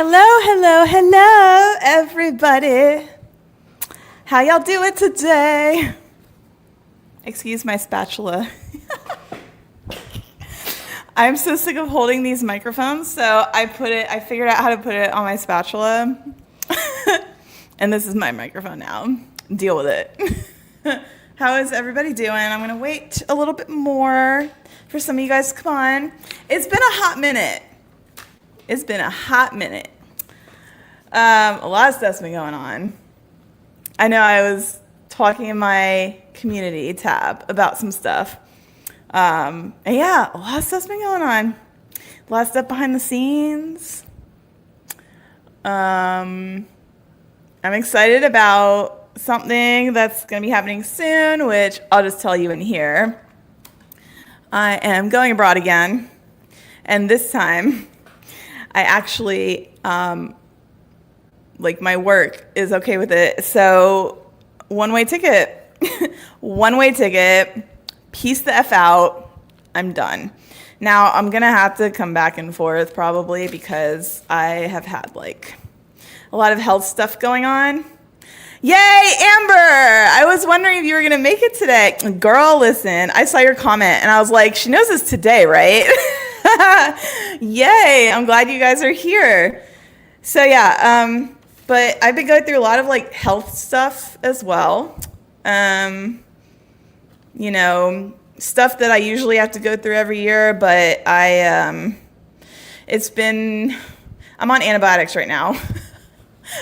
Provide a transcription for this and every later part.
Hello, hello, hello, everybody. How y'all doing today? Excuse my spatula. I'm so sick of holding these microphones, so I figured out how to put it on my spatula. And this is my microphone now. Deal with it. How is everybody doing? I'm going to wait a little bit more for some of you guys to come on. It's been a hot minute. A lot of stuff's been going on. I know I was talking in my community tab about some stuff. And yeah, a lot of stuff's been going on. A lot of stuff behind the scenes. I'm excited about something that's going to be happening soon, which I'll just tell you in here. I am going abroad again. And this time, I actually, my work is okay with it. So, one-way ticket. One-way ticket. Peace the F out. I'm done. Now, I'm going to have to come back and forth probably because I have had, a lot of health stuff going on. Yay, Amber! I was wondering if you were going to make it today. Girl, listen, I saw your comment, and I was like, she knows it's today, right? Yay, I'm glad you guys are here. So yeah, but I've been going through a lot of health stuff as well. Stuff that I usually have to go through every year, but I'm on antibiotics right now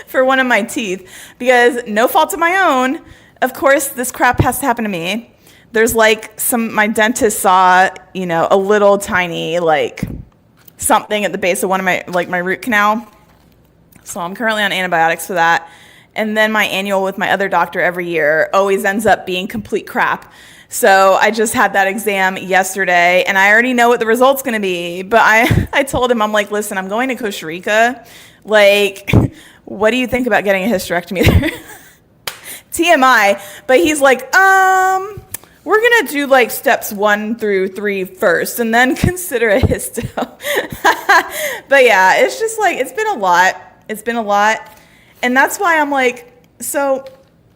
for one of my teeth because no fault of my own. Of course, this crap has to happen to me. There's my dentist saw, a little tiny, something at the base of one of my root canal. So I'm currently on antibiotics for that. And then my annual with my other doctor every year always ends up being complete crap. So I just had that exam yesterday and I already know what the result's going to be. But I told him, I'm like, listen, I'm going to Costa Rica. What do you think about getting a hysterectomy there? TMI. But he's like, we're going to do steps 1 through 3 first and then consider a histo. But yeah, it's just it's been a lot. It's been a lot. And that's why I'm so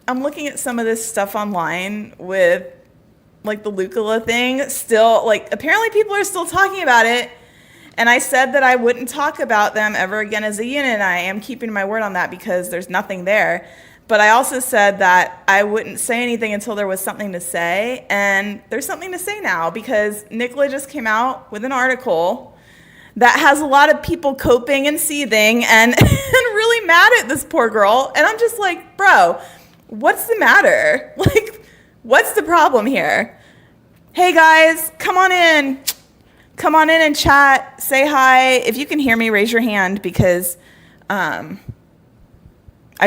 I'm looking at some of this stuff online with the Lucula thing. Still, apparently people are still talking about it. And I said that I wouldn't talk about them ever again as a unit. And I am keeping my word on that because there's nothing there. But I also said that I wouldn't say anything until there was something to say. And there's something to say now because Nicola just came out with an article that has a lot of people coping and seething and really mad at this poor girl. And I'm just like, bro, what's the matter? What's the problem here? Hey guys, come on in. Come on in and chat. Say hi. If you can hear me, raise your hand because I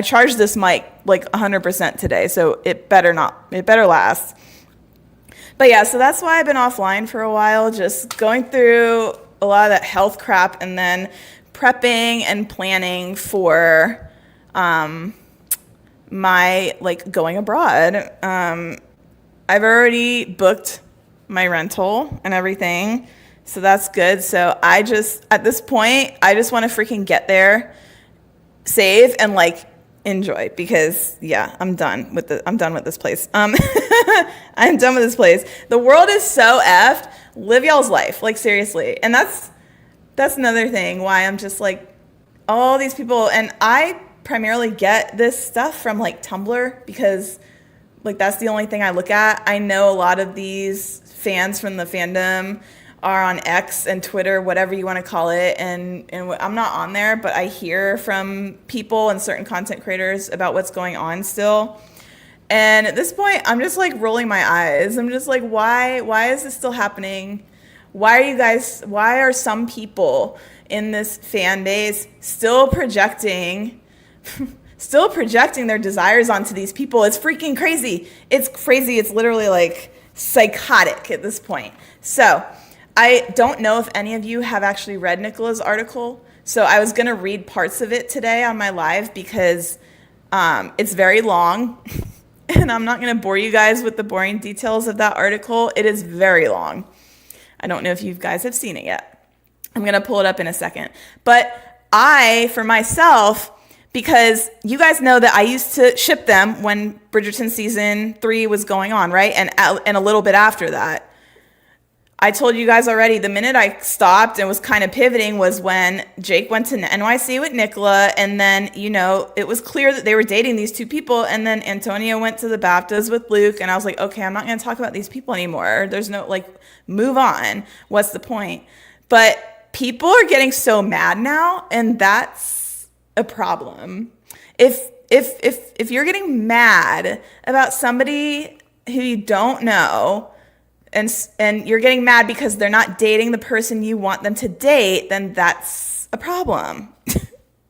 charged this mic 100% today, so it better last. But yeah, so that's why I've been offline for a while, just going through a lot of that health crap and then prepping and planning for my going abroad. I've already booked my rental and everything, so that's good. So at this point, I just want to freaking get there, save, and enjoy because yeah, I'm done with this place. I'm done with this place. The world is so effed. Live y'all's life, seriously. And that's another thing why I'm just all these people, and I primarily get this stuff from Tumblr because that's the only thing I look at. I know a lot of these fans from the fandom are on X and Twitter, whatever you want to call it, and I'm not on there, but I hear from people and certain content creators about what's going on still. And at this point, I'm just rolling my eyes. I'm just why is this still happening? Why are some people in this fan base still projecting their desires onto these people? It's freaking crazy. It's crazy. It's literally psychotic at this point. So I don't know if any of you have actually read Nicola's article. So I was going to read parts of it today on my live because it's very long. And I'm not going to bore you guys with the boring details of that article. It is very long. I don't know if you guys have seen it yet. I'm going to pull it up in a second. But I, for myself, because you guys know that I used to ship them when Bridgerton season 3 was going on, right? And a little bit after that. I told you guys already, the minute I stopped and was kind of pivoting was when Jake went to NYC with Nicola, and then, it was clear that they were dating these two people, and then Antonio went to the BAFTAs with Luke, and I was like, okay, I'm not going to talk about these people anymore. There's no, move on. What's the point? But people are getting so mad now, and that's a problem. If you're getting mad about somebody who you don't know, and you're getting mad because they're not dating the person you want them to date, then that's a problem.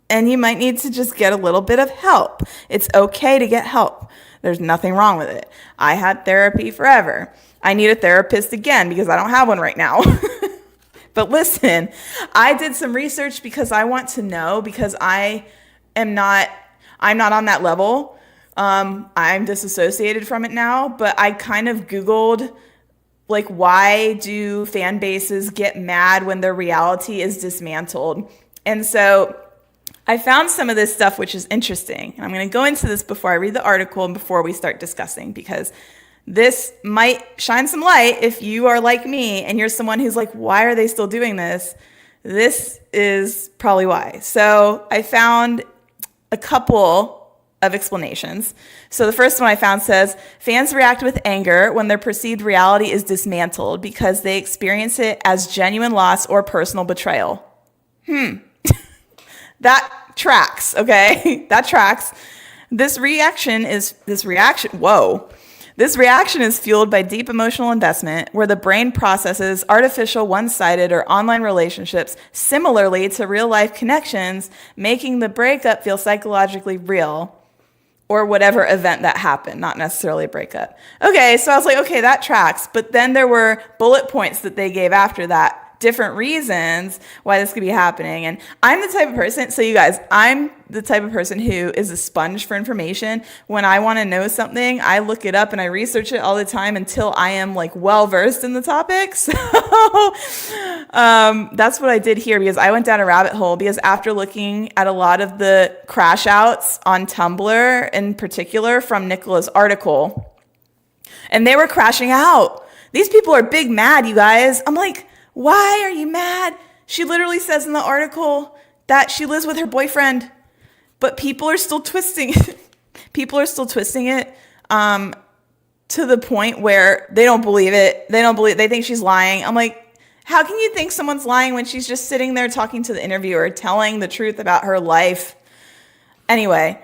And you might need to just get a little bit of help. It's okay to get help. There's nothing wrong with it. I had therapy forever. I need a therapist again because I don't have one right now. But listen, I did some research because I want to know, because I'm not on that level. I'm disassociated from it now, but I kind of Googled, why do fan bases get mad when their reality is dismantled? And so I found some of this stuff, which is interesting. And I'm going to go into this before I read the article and before we start discussing, because this might shine some light if you are like me and you're someone who's like, why are they still doing this? This is probably why. So I found a couple of explanations. So the first one I found says, fans react with anger when their perceived reality is dismantled because they experience it as genuine loss or personal betrayal. That tracks, okay? That tracks. This reaction is fueled by deep emotional investment, where the brain processes artificial, one-sided, or online relationships similarly to real-life connections, making the breakup feel psychologically real, or whatever event that happened, not necessarily a breakup. Okay, so I was like, okay, that tracks. But then there were bullet points that they gave after that, different reasons why this could be happening. And I'm the type of person, so you guys, I'm the type of person who is a sponge for information. When I want to know something, I look it up and I research it all the time until I am well versed in the topic. So that's what I did here, because I went down a rabbit hole, because after looking at a lot of the crash outs on Tumblr in particular from Nicola's article, and they were crashing out. These people are big mad, you guys. I'm like, why are you mad? She literally says in the article that she lives with her boyfriend, but people are still twisting it. People are still twisting it to the point where they don't believe it. They think she's lying. I'm like, how can you think someone's lying when she's just sitting there talking to the interviewer, telling the truth about her life? Anyway,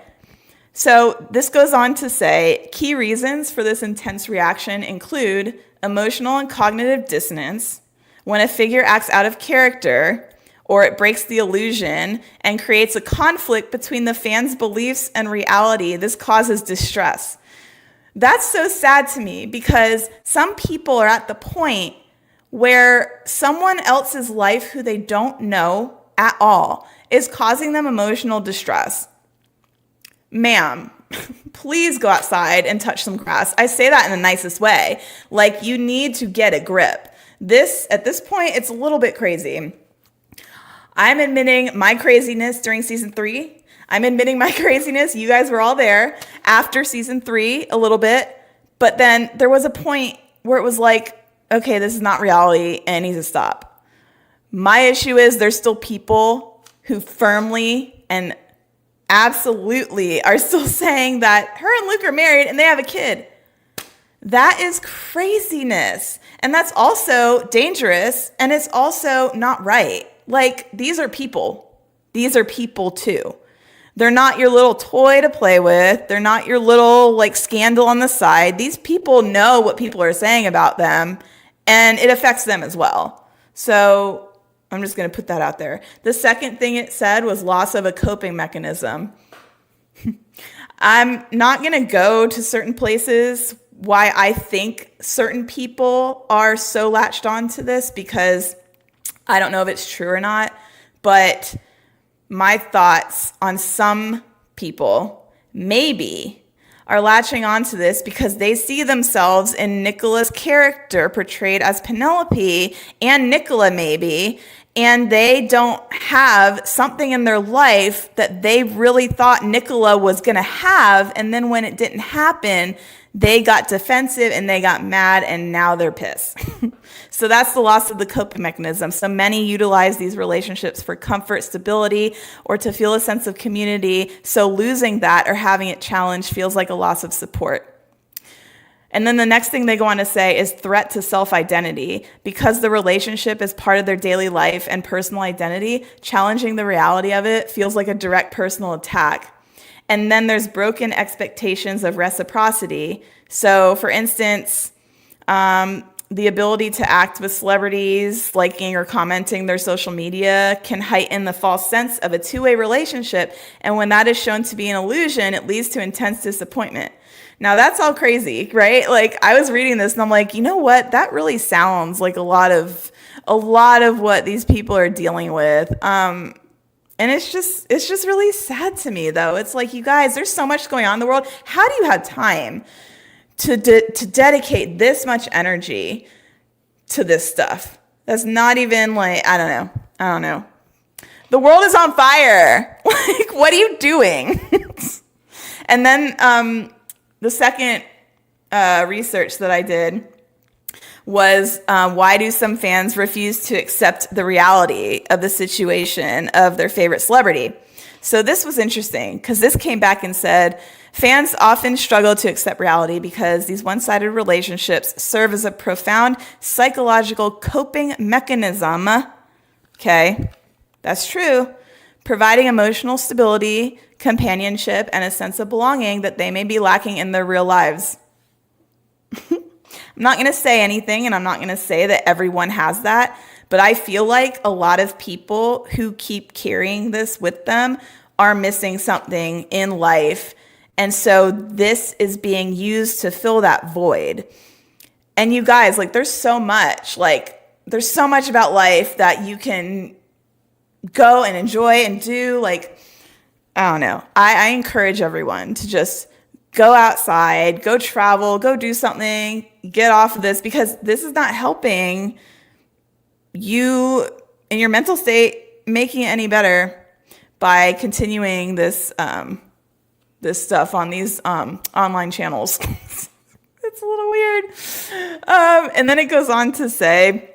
so this goes on to say, key reasons for this intense reaction include emotional and cognitive dissonance, when a figure acts out of character, or it breaks the illusion and creates a conflict between the fan's beliefs and reality. This causes distress. That's so sad to me, because some people are at the point where someone else's life who they don't know at all is causing them emotional distress. Ma'am, please go outside and touch some grass. I say that in the nicest way. You need to get a grip. At this point, it's a little bit crazy. I'm admitting my craziness during season 3. I'm admitting my craziness. You guys were all there after season 3 a little bit. But then there was a point where it was like, okay, this is not reality and it needs to stop. My issue is there's still people who firmly and absolutely are still saying that her and Luke are married and they have a kid. That is craziness. And that's also dangerous. And it's also not right. These are people. These are people too. They're not your little toy to play with. They're not your little scandal on the side. These people know what people are saying about them, and it affects them as well. So I'm just going to put that out there. The second thing it said was loss of a coping mechanism. I'm not going to go to certain places why I think certain people are so latched on to this, because I don't know if it's true or not, but my thoughts on some people maybe are latching onto this because they see themselves in Nicola's character portrayed as Penelope, and Nicola maybe, and they don't have something in their life that they really thought Nicola was going to have. And then when it didn't happen, they got defensive and they got mad, and now they're pissed. So that's the loss of the coping mechanism. So many utilize these relationships for comfort, stability, or to feel a sense of community. So losing that or having it challenged feels like a loss of support. And then the next thing they go on to say is threat to self-identity. Because the relationship is part of their daily life and personal identity, challenging the reality of it feels like a direct personal attack. And then there's broken expectations of reciprocity. So for instance, the ability to act with celebrities, liking or commenting their social media can heighten the false sense of a two-way relationship. And when that is shown to be an illusion, it leads to intense disappointment. Now that's all crazy, right? Like I was reading this and I'm like, you know what? That really sounds like a lot of what these people are dealing with. And it's just really sad to me though. It's like, you guys, there's so much going on in the world. How do you have time to dedicate this much energy to this stuff? That's not even like, I don't know. The world is on fire. Like, what are you doing? And then, the second research that I did was why do some fans refuse to accept the reality of the situation of their favorite celebrity? So this was interesting because this came back and said, fans often struggle to accept reality because these one-sided relationships serve as a profound psychological coping mechanism. Okay, that's true. Providing emotional stability, companionship, and a sense of belonging that they may be lacking in their real lives. I'm not going to say anything, and I'm not going to say that everyone has that, but I feel like a lot of people who keep carrying this with them are missing something in life. And so this is being used to fill that void. And you guys, like, there's so much about life that you can go and enjoy and do. Like, I don't know. I encourage everyone to just go outside, go travel, go do something, get off of this, because this is not helping you in your mental state, making it any better by continuing this this stuff on these online channels. It's a little weird. And then it goes on to say,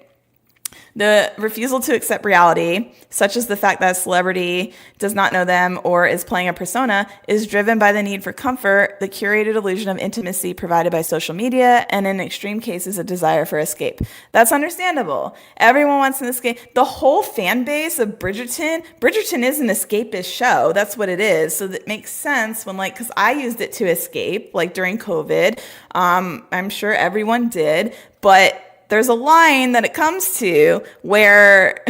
the refusal to accept reality, such as the fact that a celebrity does not know them or is playing a persona, is driven by the need for comfort, the curated illusion of intimacy provided by social media, and in extreme cases, a desire for escape. That's understandable. Everyone wants an escape. The whole fan base of Bridgerton is an escapist show. That's what it is. So that makes sense when, because I used it to escape, during COVID. I'm sure everyone did, but there's a line that it comes to where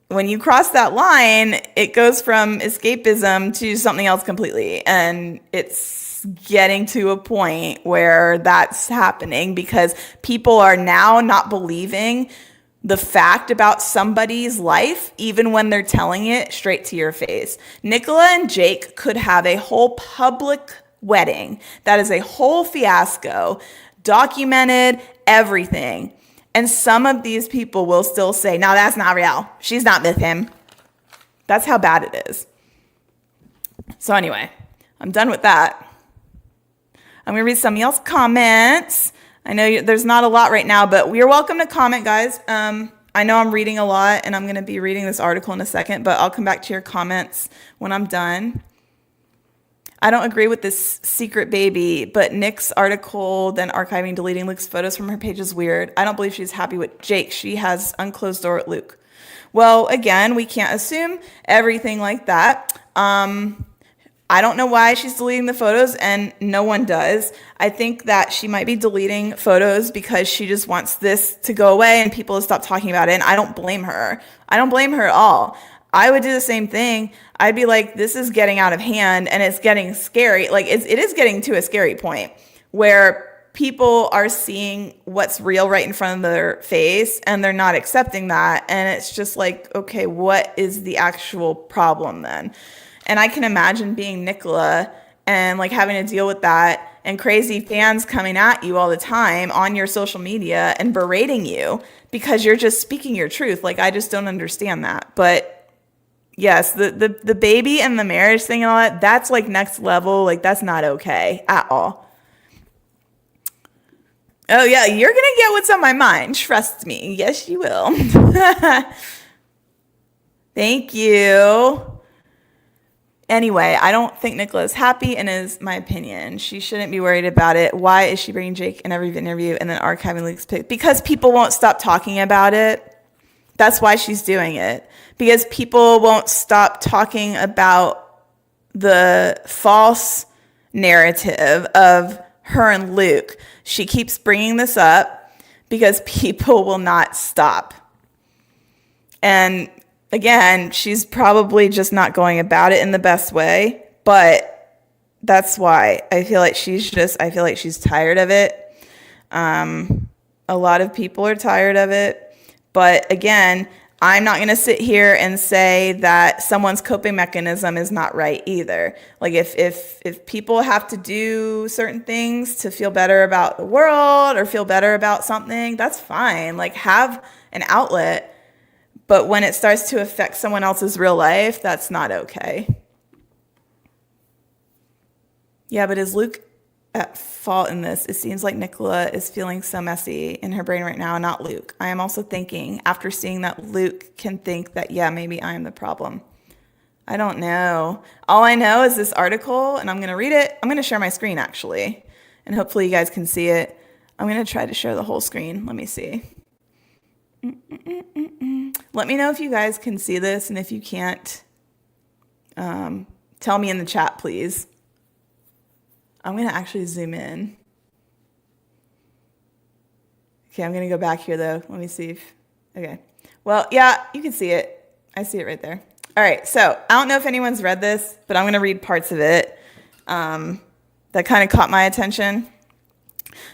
when you cross that line, it goes from escapism to something else completely. And it's getting to a point where that's happening because people are now not believing the fact about somebody's life, even when they're telling it straight to your face. Nicola and Jake could have a whole public wedding that is a whole fiasco, documented, everything. And some of these people will still say, no, that's not real. She's not with him. That's how bad it is. So anyway, I'm done with that. I'm going to read some of y'all's comments. I know there's not a lot right now, but you're welcome to comment, guys. I know I'm reading a lot, and I'm going to be reading this article in a second, but I'll come back to your comments when I'm done. I don't agree with this secret baby, but Nick's article, then archiving, deleting Luke's photos from her page is weird. I don't believe she's happy with Jake. She has unclosed door at Luke. Well, again, we can't assume everything like that. I don't know why she's deleting the photos, and no one does. I think that she might be deleting photos because she just wants this to go away and people to stop talking about it, and I don't blame her. I don't blame her at all. I would do the same thing. I'd be like, this is getting out of hand and it's getting scary. It is getting to a scary point where people are seeing what's real right in front of their face and they're not accepting that. And it's just like, okay, what is the actual problem then? And I can imagine being Nicola and having to deal with that and crazy fans coming at you all the time on your social media and berating you because you're just speaking your truth. Like, I just don't understand that. But yes, the baby and the marriage thing and all that, that's like next level. Like, that's not okay at all. Oh yeah, you're gonna get what's on my mind. Trust me. Yes, you will. Thank you. Anyway, I don't think Nicola is happy, and is my opinion. She shouldn't be worried about it. Why is she bringing Jake in every interview and then archiving Luke's pic? Because people won't stop talking about it. That's why she's doing it. Because people won't stop talking about the false narrative of her and Luke. She keeps bringing this up because people will not stop. And again, she's probably just not going about it in the best way, but that's why I feel like she's tired of it. A lot of people are tired of it, but again, I'm not going to sit here and say that someone's coping mechanism is not right either. Like if people have to do certain things to feel better about the world or feel better about something, that's fine. Like, have an outlet. But when it starts to affect someone else's real life, that's not okay. Yeah, but is Luke at fault in this? It seems like Nicola is feeling so messy in her brain right now, not Luke. I am also thinking, after seeing that, Luke can think that, yeah, maybe I am the problem. I don't know. All I know is this article, and I'm going to read it. I'm going to share my screen, actually, and hopefully you guys can see it. I'm going to try to share the whole screen. Let me see. Let me know if you guys can see this, and if you can't, tell me in the chat, please. I'm going to actually zoom in. Okay, I'm going to go back here, though. Let me see if... Okay. Well, yeah, you can see it. I see it right there. All right, so I don't know if anyone's read this, but I'm going to read parts of it that kind of caught my attention.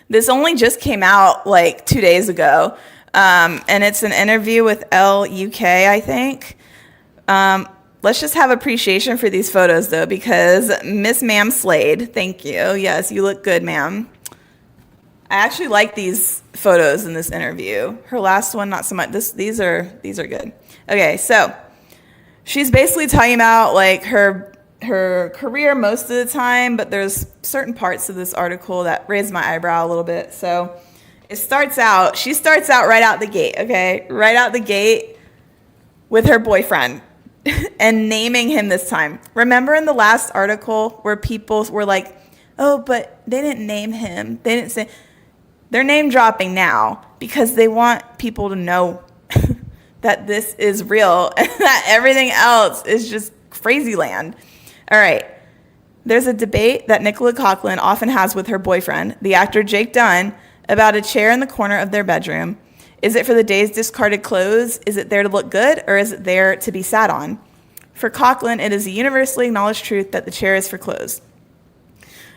This only just came out like 2 days ago. And it's an interview with Elle UK, I think. Let's just have appreciation for these photos, though, because Miss Ma'am slayed. Thank you. Yes, you look good, ma'am. I actually like these photos in this interview. Her last one, not so much. These are good. Okay, so she's basically talking about like her career most of the time, but there's certain parts of this article that raised my eyebrow a little bit. So she starts out right out the gate, okay? Right out the gate with her boyfriend and naming him this time. Remember in the last article where people were like, oh, but they didn't name him. They didn't say. They're name dropping now because they want people to know that this is real and that everything else is just crazy land. All right. There's a debate that Nicola Coughlan often has with her boyfriend, the actor Jake Dunn, about a chair in the corner of their bedroom. Is it for the day's discarded clothes? Is it there to look good, or is it there to be sat on? For Coughlan, it is a universally acknowledged truth that the chair is for clothes.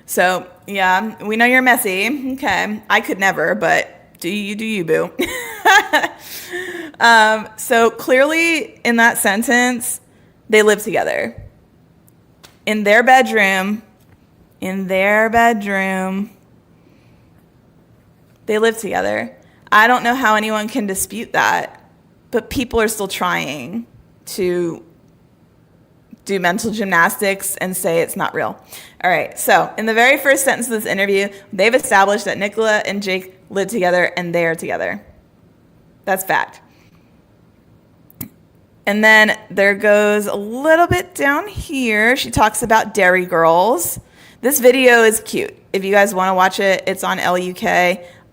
So, yeah, we know you're messy. Okay, I could never, but do you, boo. So clearly in that sentence, they live together. In their bedroom, they live together. I don't know how anyone can dispute that, but people are still trying to do mental gymnastics and say it's not real. All right, so in the very first sentence of this interview, they've established that Nicola and Jake live together and they are together. That's fact. And then there goes a little bit down here. She talks about Dairy Girls. This video is cute. If you guys want to watch it, it's on LUK.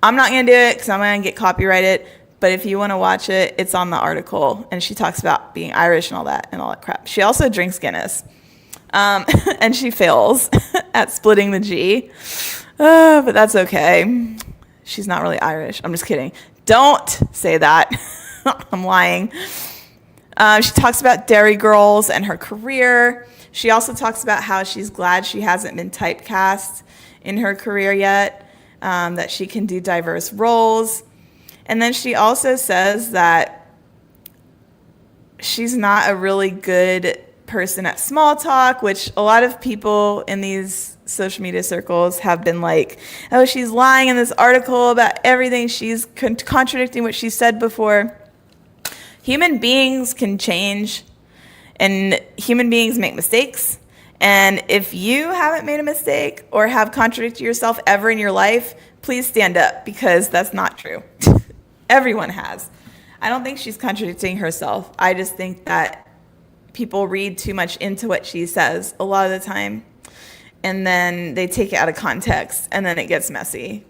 I'm not going to do it because I'm going to get copyrighted. But if you want to watch it, it's on the article. And she talks about being Irish and all that crap. She also drinks Guinness. And she fails at splitting the G. But that's okay. She's not really Irish. I'm just kidding. Don't say that. I'm lying. She talks about Dairy Girls and her career. She also talks about how she's glad she hasn't been typecast in her career yet, that she can do diverse roles. And then she also says that she's not a really good person at small talk, which a lot of people in these social media circles have been like, oh, she's lying in this article about everything. She's contradicting what she said before. Human beings can change, and human beings make mistakes. And if you haven't made a mistake or have contradicted yourself ever in your life, please stand up, because that's not true. Everyone has. I don't think she's contradicting herself. I just think that people read too much into what she says a lot of the time, and then they take it out of context, and then it gets messy.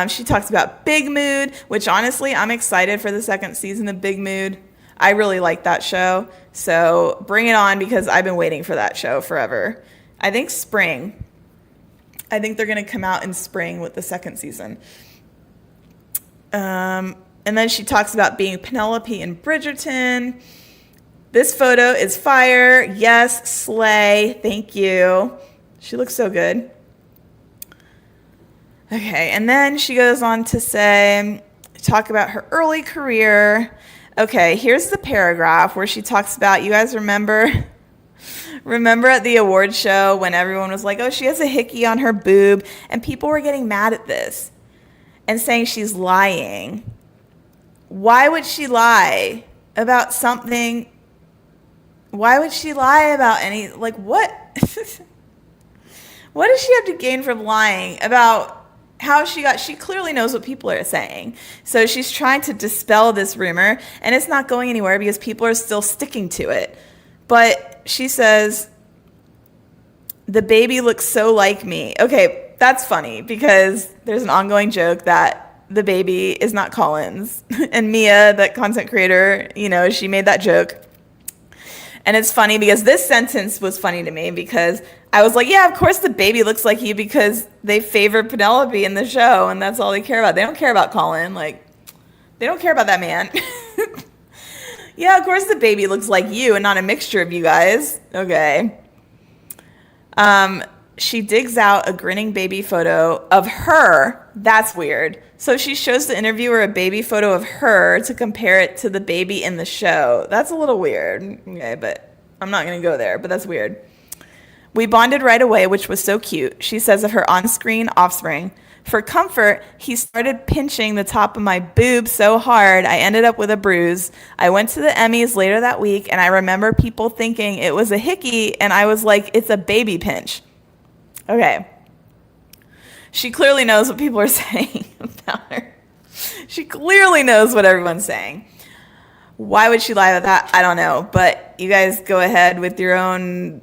She talks about Big Mood, which honestly, I'm excited for the second season of Big Mood. I really like that show, so bring it on, because I've been waiting for that show forever. I think spring. I think they're going to come out in spring with the second season. And then she talks about being Penelope in Bridgerton. This photo is fire. Yes, slay. Thank you. She looks so good. Okay, and then she goes on to talk about her early career. Okay, here's the paragraph where she talks about, you guys remember at the award show when everyone was like, oh, she has a hickey on her boob, and people were getting mad at this and saying she's lying. Why would she lie about something? Why would she lie about what? What does she have to gain from lying about how she clearly knows what people are saying. So she's trying to dispel this rumor, and it's not going anywhere because people are still sticking to it. But she says, the baby looks so like me. Okay, that's funny because there's an ongoing joke that the baby is not Collins. And Mia, the content creator, she made that joke. And it's funny because this sentence was funny to me because I was like, yeah, of course the baby looks like you because they favor Penelope in the show and that's all they care about. They don't care about Colin. They don't care about that man. Yeah, of course the baby looks like you and not a mixture of you guys. Okay. She digs out a grinning baby photo of her. That's weird. So she shows the interviewer a baby photo of her to compare it to the baby in the show. That's a little weird. Okay, but I'm not going to go there, but that's weird. We bonded right away, which was so cute, she says of her on-screen offspring. For comfort, he started pinching the top of my boob so hard, I ended up with a bruise. I went to the Emmys later that week, and I remember people thinking it was a hickey, and I was like, it's a baby pinch. Okay. She clearly knows what people are saying about her. She clearly knows what everyone's saying. Why would she lie about that? I don't know. But you guys go ahead with your own,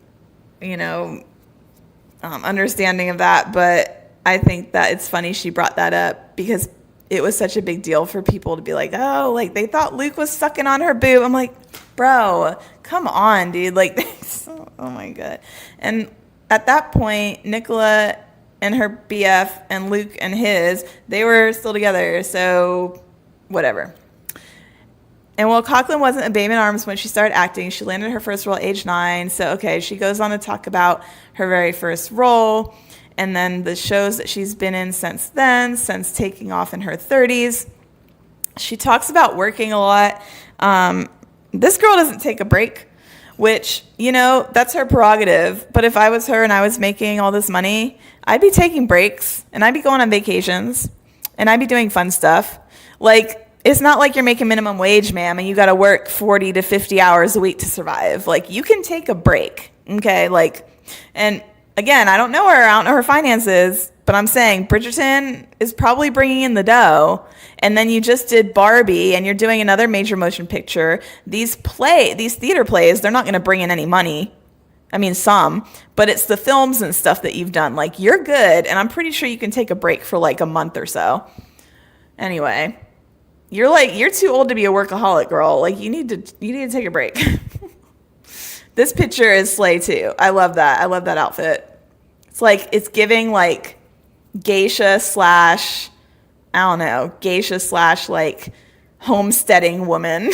understanding of that. But I think that it's funny she brought that up because it was such a big deal for people to be like, oh, they thought Luke was sucking on her boob. I'm like, bro, come on, dude. Oh my God. And at that point, Nicola and her BF and Luke and his, they were still together, so whatever. And while Coughlin wasn't a babe in arms when she started acting, she landed her first role at age 9. So, okay, she goes on to talk about her very first role and then the shows that she's been in since then, since taking off in her 30s. She talks about working a lot. This girl doesn't take a break. Which, that's her prerogative. But if I was her and I was making all this money, I'd be taking breaks and I'd be going on vacations and I'd be doing fun stuff. It's not like you're making minimum wage, ma'am, and you got to work 40 to 50 hours a week to survive. You can take a break, okay? And again, I don't know her. I don't know her finances, but I'm saying Bridgerton is probably bringing in the dough. And then you just did Barbie and you're doing another major motion picture. These theater plays, they're not going to bring in any money. I mean, some, but it's the films and stuff that you've done. You're good. And I'm pretty sure you can take a break for a month or so. Anyway, you're too old to be a workaholic, girl. You need to take a break. This picture is slay too. I love that. I love that outfit. It's giving geisha slash, I don't know, geisha slash homesteading woman.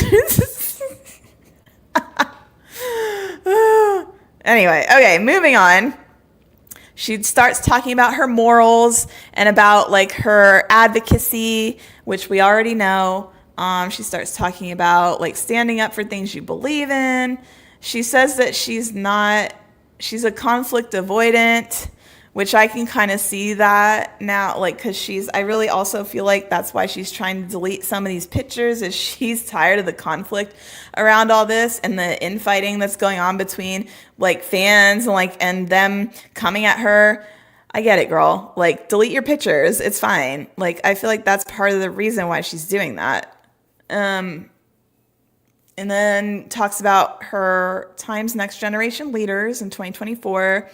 Anyway, okay, moving on. She starts talking about her morals and about her advocacy, which we already know. She starts talking about standing up for things you believe in. She says that she's not she's a conflict avoidant, which I can kind of see that now, like, because I really also feel like that's why she's trying to delete some of these pictures, is she's tired of the conflict around all this and the infighting that's going on between, like, fans and, like, and them coming at her. I get it, girl. Like, delete your pictures. It's fine. Like, I feel like that's part of the reason why she's doing that. And then talks about her Times Next Generation leaders in 2024.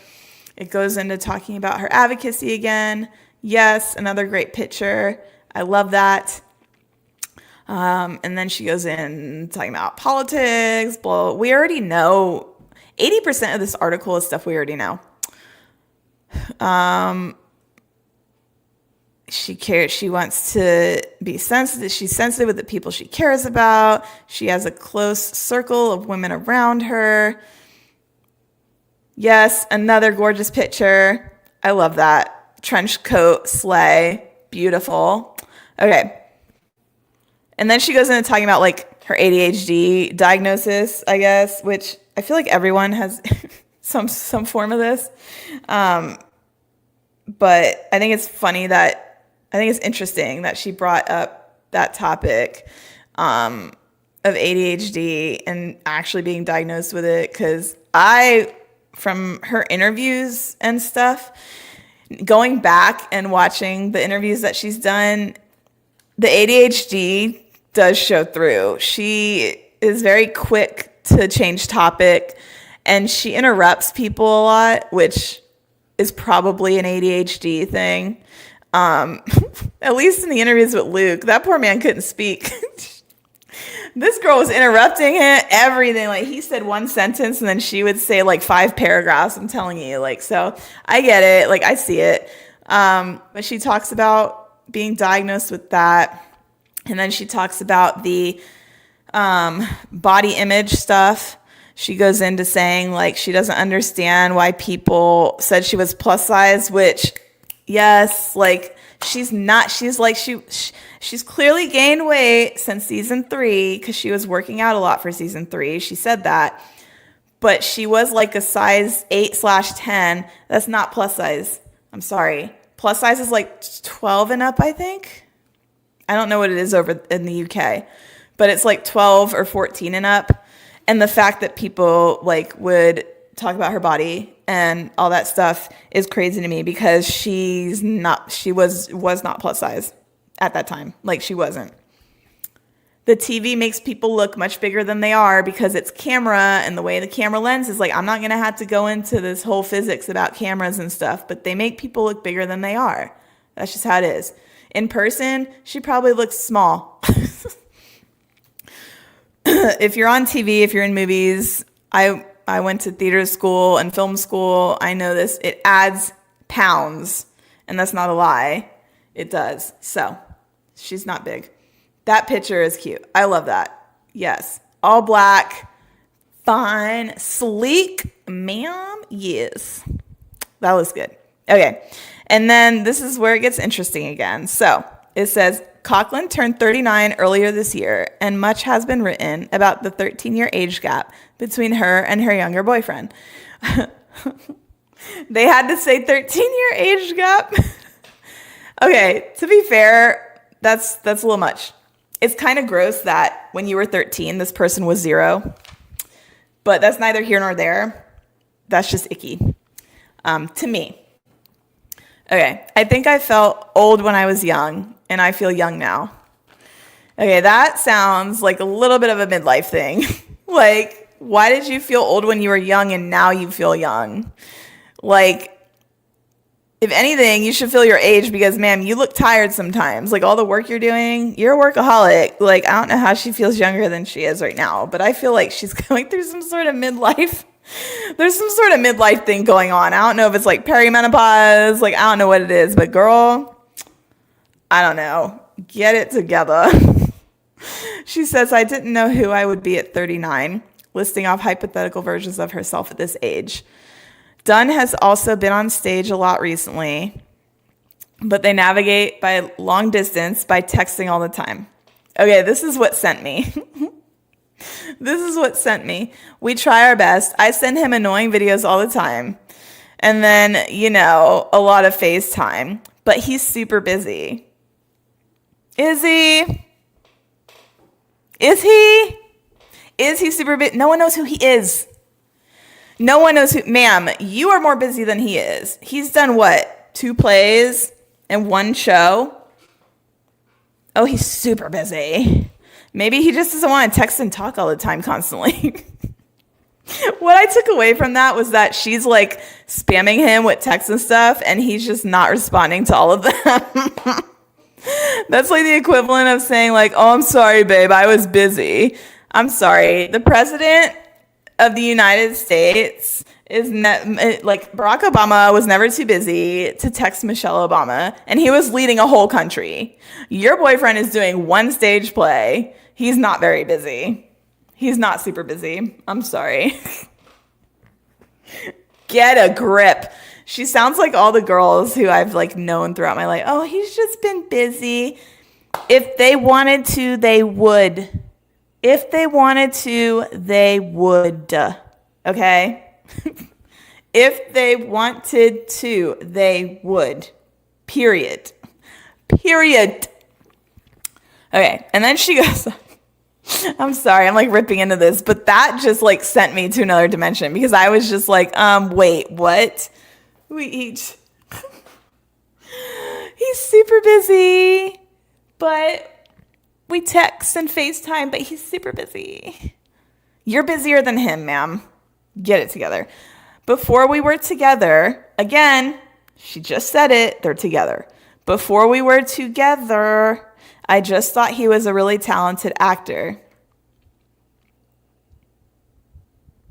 It goes into talking about her advocacy again. Yes, another great picture. I love that. And then she goes in talking about politics. Blah. We already know 80% of this article is stuff we already know. She wants to be sensitive. She's sensitive with the people she cares about. She has a close circle of women around her. Yes, another gorgeous picture. I love that. Trench coat, slay, beautiful. Okay. And then she goes into talking about, like, her ADHD diagnosis, I guess, which I feel like everyone has some form of this. But I think it's interesting that she brought up that topic of ADHD and actually being diagnosed with it, because from her interviews and stuff, going back and watching the interviews that she's done, the ADHD does show through. She is very quick to change topic, and she interrupts people a lot, which is probably an ADHD thing. At least in the interviews with Luke, that poor man couldn't speak. This girl was interrupting him, everything. Like, he said one sentence and then she would say like 5 paragraphs. I'm telling you, like, so I get it. Like, I see it. But she talks about being diagnosed with that. And then she talks about the body image stuff. She goes into saying, like, she doesn't understand why people said she was plus size, which, yes, like, she's not. She's clearly gained weight since season 3 because she was working out a lot for season 3. She said that. But she was like a size 8/10. That's not plus size. I'm sorry. Plus size is like 12 and up, I think. I don't know what it is over in the UK, but it's like 12 or 14 and up. And the fact that people like would talk about her body and all that stuff is crazy to me, because she was not plus size at that time. Like, she wasn't. The TV makes people look much bigger than they are because it's camera, and the way the camera lens is, like, I'm not going to have to go into this whole physics about cameras and stuff, but they make people look bigger than they are. That's just how it is. In person, she probably looks small. If you're on TV, if you're in movies, I went to theater school and film school. I know this. It adds pounds, and that's not a lie. It does. So she's not big. That picture is cute. I love that. Yes. All black. Fine. Sleek. Ma'am. Yes. That looks good. Okay. And then this is where it gets interesting again. So it says, Coughlin turned 39 earlier this year, and much has been written about the 13-year age gap between her and her younger boyfriend. They had to say 13-year age gap. Okay, to be fair, that's a little much. It's kind of gross that when you were 13, this person was 0. But that's neither here nor there. That's just icky to me. Okay, I think I felt old when I was young, and I feel young now. Okay, that sounds like a little bit of a midlife thing. Like, why did you feel old when you were young and now you feel young? Like, if anything, you should feel your age, because, ma'am, you look tired sometimes. Like, all the work you're doing, you're a workaholic. Like, I don't know how she feels younger than she is right now, but I feel like she's going through some sort of midlife. There's some sort of midlife thing going on. I don't know if it's like perimenopause. Like, I don't know what it is, but girl, I don't know. Get it together. She says, I didn't know who I would be at 39, listing off hypothetical versions of herself at this age. Dunn has also been on stage a lot recently, but they navigate by long distance by texting all the time. Okay, this is what sent me. This is what sent me. We try our best. I send him annoying videos all the time. And then, a lot of FaceTime. But he's super busy. Is he? Is he? Is he super busy? No one knows who he is. No one knows who. Ma'am, you are more busy than he is. He's done what? 2 plays and 1 show? Oh, he's super busy. Maybe he just doesn't want to text and talk all the time constantly. What I took away from that was that she's like spamming him with texts and stuff, and he's just not responding to all of them. That's like the equivalent of saying like, oh, I'm sorry, babe, I was busy. I'm sorry. The president of the United States is like Barack Obama was never too busy to text Michelle Obama, and he was leading a whole country. Your boyfriend is doing 1 stage play. He's not very busy. He's not super busy. I'm sorry. Get a grip. She sounds like all the girls who I've like known throughout my life. Oh, he's just been busy. If they wanted to, they would. If they wanted to, they would. Okay? If they wanted to, they would. Period. Period. Okay, and then she goes, I'm sorry, I'm like ripping into this, but that just like sent me to another dimension because I was just like, wait, what? He's super busy, but we text and FaceTime, but he's super busy. You're busier than him, ma'am. Get it together. Before we were together, again, she just said it, they're together. Before we were together, I just thought he was a really talented actor.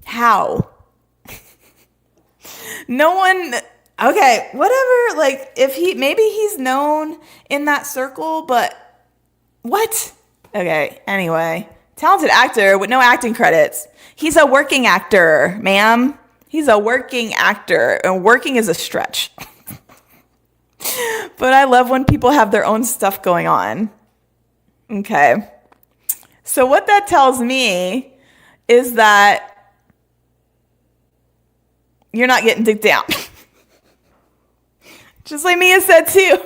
How? No one, okay, whatever, like, maybe he's known in that circle, but what? Okay, anyway, talented actor with no acting credits. He's a working actor, ma'am. He's a working actor, and working is a stretch. But I love when people have their own stuff going on. Okay. So what that tells me is that you're not getting dicked down. Just like Mia said too.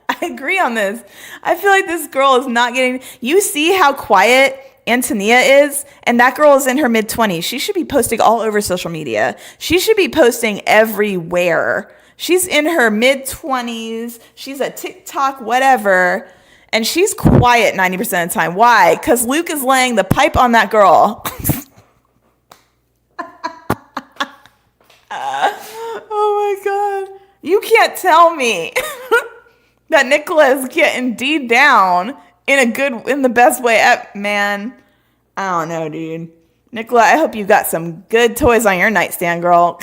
I agree on this. I feel like this girl is not getting... You see how quiet Antonia is? And that girl is in her mid-20s. She should be posting all over social media. She should be posting everywhere. She's in her mid-20s. She's a TikTok, whatever. And she's quiet 90% of the time. Why? Because Luke is laying the pipe on that girl. Oh my God. You can't tell me that Nicola is getting D'd down in the best way. Man, I don't know, dude. Nicola, I hope you got some good toys on your nightstand, girl.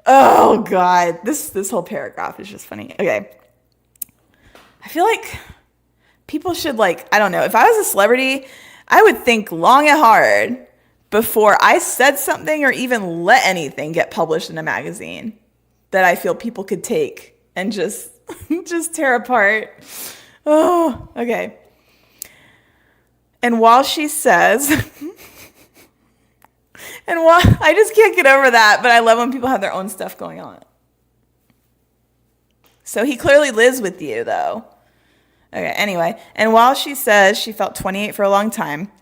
Oh God, this whole paragraph is just funny. Okay. I feel like people should like, I don't know, if I was a celebrity, I would think long and hard before I said something or even let anything get published in a magazine that I feel people could take and just tear apart. Oh, okay. And while she says, I just can't get over that, but I love when people have their own stuff going on. So he clearly lives with you, though. Okay, anyway. And while she says she felt 28 for a long time,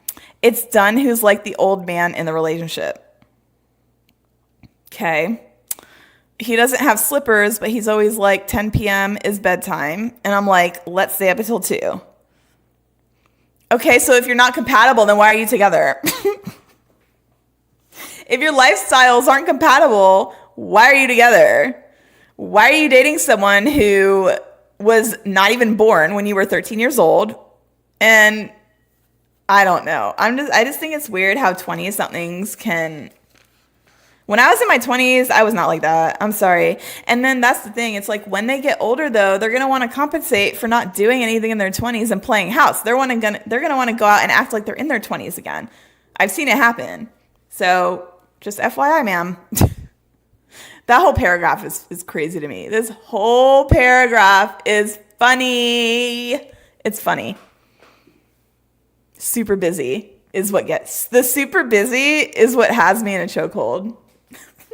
it's Dunn who's like the old man in the relationship. Okay. He doesn't have slippers, but he's always like 10 p.m. is bedtime. And I'm like, let's stay up until 2. Okay, so if you're not compatible, then why are you together? If your lifestyles aren't compatible, why are you together? Why are you dating someone who was not even born when you were 13 years old? And I don't know. I just think it's weird how 20-somethings can... When I was in my 20s, I was not like that. I'm sorry. And then that's the thing. It's like when they get older, though, they're going to want to compensate for not doing anything in their 20s and playing house. They're going to want to go out and act like they're in their 20s again. I've seen it happen. So just FYI, ma'am. That whole paragraph is crazy to me. This whole paragraph is funny. It's funny. Super busy is what gets the super busy is what has me in a chokehold.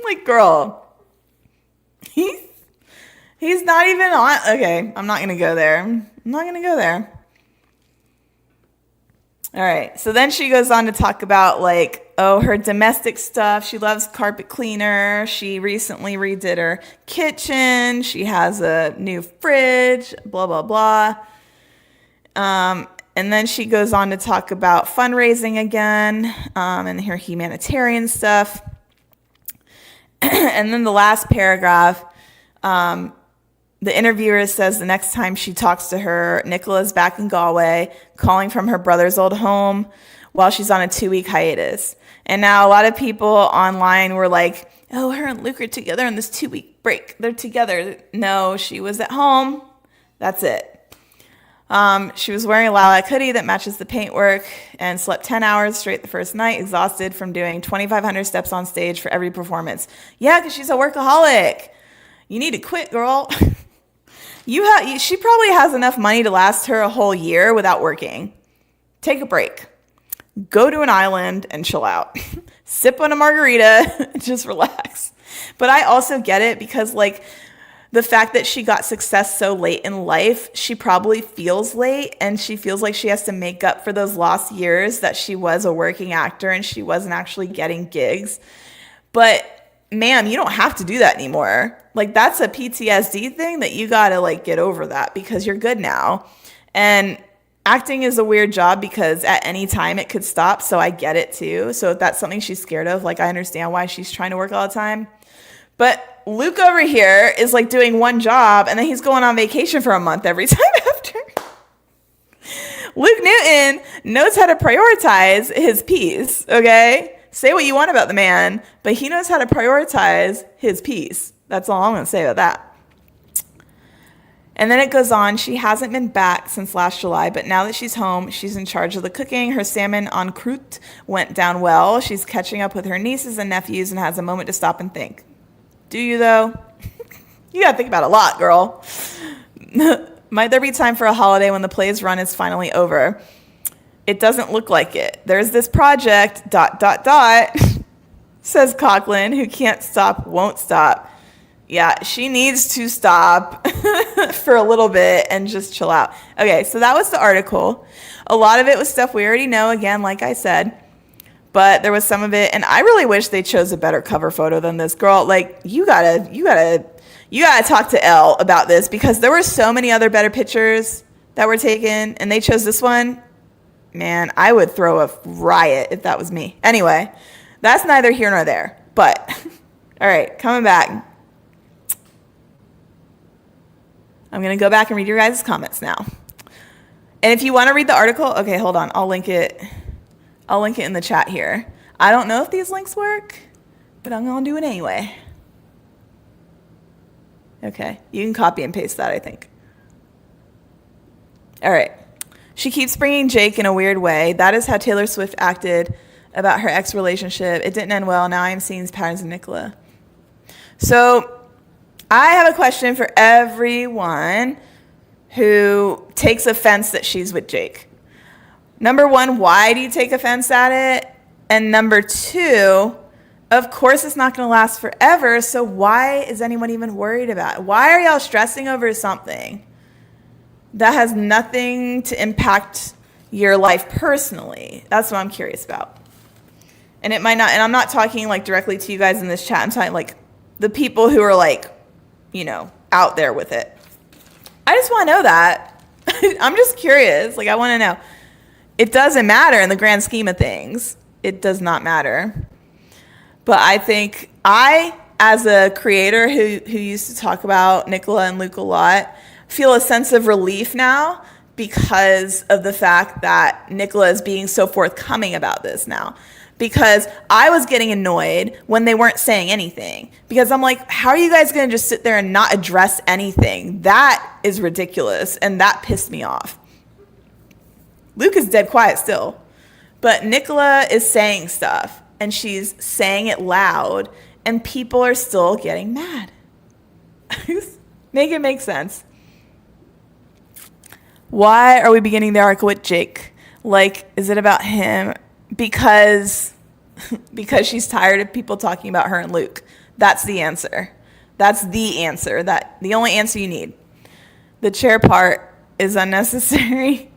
Like, girl, he's not even on. Okay, I'm not gonna go there. All right, so then she goes on to talk about like, oh, her domestic stuff. She loves carpet cleaner. She recently redid her kitchen. She has a new fridge, blah, blah, blah. And then she goes on to talk about fundraising again, and her humanitarian stuff. And then the last paragraph, the interviewer says the next time she talks to her, Nicola's back in Galway, calling from her brother's old home while she's on a 2-week hiatus. And now a lot of people online were like, oh, her and Luke are together on this 2-week break. They're together. No, she was at home. That's it. She was wearing a lilac hoodie that matches the paintwork and slept 10 hours straight the first night, exhausted from doing 2,500 steps on stage for every performance. Yeah, because she's a workaholic. You need to quit, girl. She probably has enough money to last her a whole year without working. Take a break. Go to an island and chill out. Sip on a margarita and just relax. But I also get it because, like, the fact that she got success so late in life, she probably feels late, and she feels like she has to make up for those lost years that she was a working actor and she wasn't actually getting gigs. But ma'am, you don't have to do that anymore. Like, that's a PTSD thing that you gotta like get over that, because you're good now. And acting is a weird job because at any time it could stop. So I get it too. So if that's something she's scared of, like, I understand why she's trying to work all the time. But Luke over here is like doing one job and then he's going on vacation for a month every time after. Luke Newton knows how to prioritize his peace, okay? Say what you want about the man, but he knows how to prioritize his peace. That's all I'm going to say about that. And then it goes on. She hasn't been back since last July, but now that she's home, she's in charge of the cooking. Her salmon en croûte went down well. She's catching up with her nieces and nephews and has a moment to stop and think. Do you, though? You got to think about a lot, girl. Might there be time for a holiday when the play's run is finally over? It doesn't look like it. There's this project, ... says Coughlin, who can't stop, won't stop. Yeah, she needs to stop for a little bit and just chill out. Okay, so that was the article. A lot of it was stuff we already know, again, like I said. But there was some of it, and I really wish they chose a better cover photo than this. Girl, like, you gotta talk to Elle about this, because there were so many other better pictures that were taken, and they chose this one. Man, I would throw a riot if that was me. Anyway, that's neither here nor there. But, all right, coming back. I'm going to go back and read your guys' comments now. And if you want to read the article, okay, hold on. I'll link it in the chat here. I don't know if these links work, but I'm going to do it anyway. Okay, you can copy and paste that, I think. All right. She keeps bringing Jake in a weird way. That is how Taylor Swift acted about her ex-relationship. It didn't end well. Now I am seeing patterns in Nicola. So I have a question for everyone who takes offense that she's with Jake. Number one, why do you take offense at it? And number two, of course it's not going to last forever, so why is anyone even worried about it? Why are y'all stressing over something that has nothing to impact your life personally? That's what I'm curious about. And it might not, and I'm not talking like directly to you guys in this chat. I'm talking like the people who are like, you know, out there with it. I just want to know that. I'm just curious. Like, I want to know. It doesn't matter in the grand scheme of things. It does not matter. But I think as a creator who used to talk about Nicola and Luke a lot, feel a sense of relief now because of the fact that Nicola is being so forthcoming about this now. Because I was getting annoyed when they weren't saying anything. Because I'm like, how are you guys going to just sit there and not address anything? That is ridiculous, and that pissed me off. Luke is dead quiet still. But Nicola is saying stuff, and she's saying it loud, and people are still getting mad. Make it make sense. Why are we beginning the article with Jake? Like, is it about him? Because she's tired of people talking about her and Luke. That's the answer. That's the answer. The only answer you need. The chair part is unnecessary.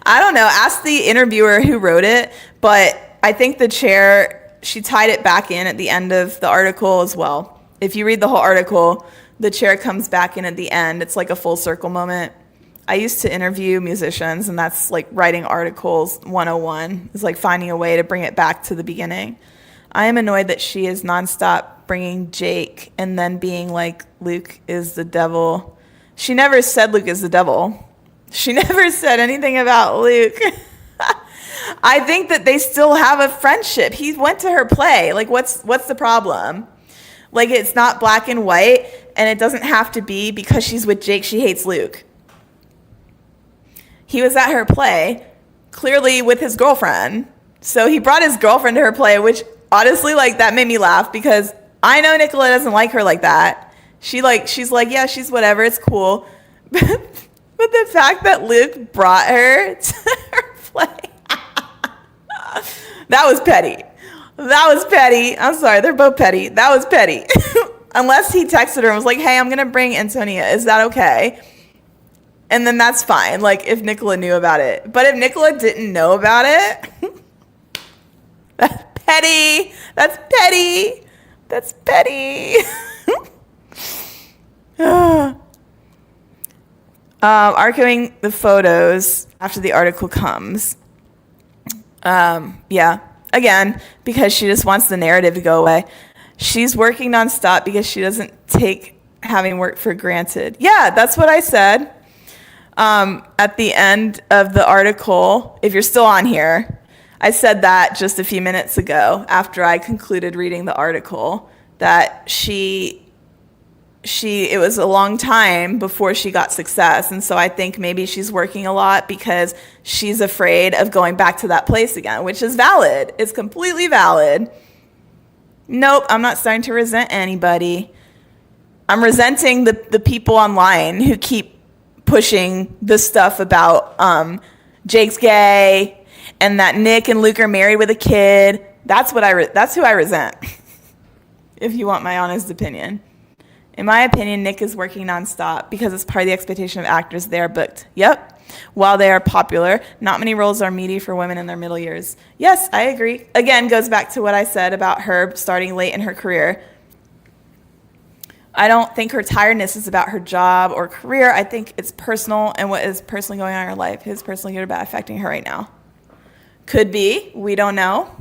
I don't know. Ask the interviewer who wrote it, but I think the chair, she tied it back in at the end of the article as well. If you read the whole article, the chair comes back in at the end. It's like a full circle moment. I used to interview musicians, and that's like writing articles 101. It's like finding a way to bring it back to the beginning. I am annoyed that she is nonstop bringing Jake and then being like, Luke is the devil. She never said Luke is the devil. She never said anything about Luke. I think that they still have a friendship. He went to her play. Like, what's the problem? Like, it's not black and white, and it doesn't have to be because she's with Jake, she hates Luke. He was at her play, clearly with his girlfriend. So he brought his girlfriend to her play, which honestly, like, that made me laugh because I know Nicola doesn't like her like that. She's like, yeah, she's whatever, it's cool. But the fact that Luke brought her to her play, that was petty. That was petty. I'm sorry, they're both petty. That was petty. Unless he texted her and was like, hey, I'm going to bring Antonia. Is that okay? And then that's fine, like, if Nicola knew about it. But if Nicola didn't know about it, that's petty. That's petty. That's petty. Arguing the photos after the article comes. Yeah. Again, because she just wants the narrative to go away. She's working nonstop because she doesn't take having work for granted. Yeah, that's what I said. At the end of the article, if you're still on here, I said that just a few minutes ago after I concluded reading the article, that it was a long time before she got success. And so I think maybe she's working a lot because she's afraid of going back to that place again, which is valid. It's completely valid. Nope, I'm not starting to resent anybody. I'm resenting the people online who keep pushing this stuff about Jake's gay and that Nick and Luke are married with a kid. That's who I resent. If you want my honest opinion. In my opinion, Nick is working nonstop because it's part of the expectation of actors. They are booked. Yep. While they are popular, not many roles are meaty for women in their middle years. Yes, I agree. Again, goes back to what I said about her starting late in her career. I don't think her tiredness is about her job or career. I think it's personal, and what is personally going on in her life is personally good or bad affecting her right now. Could be. We don't know.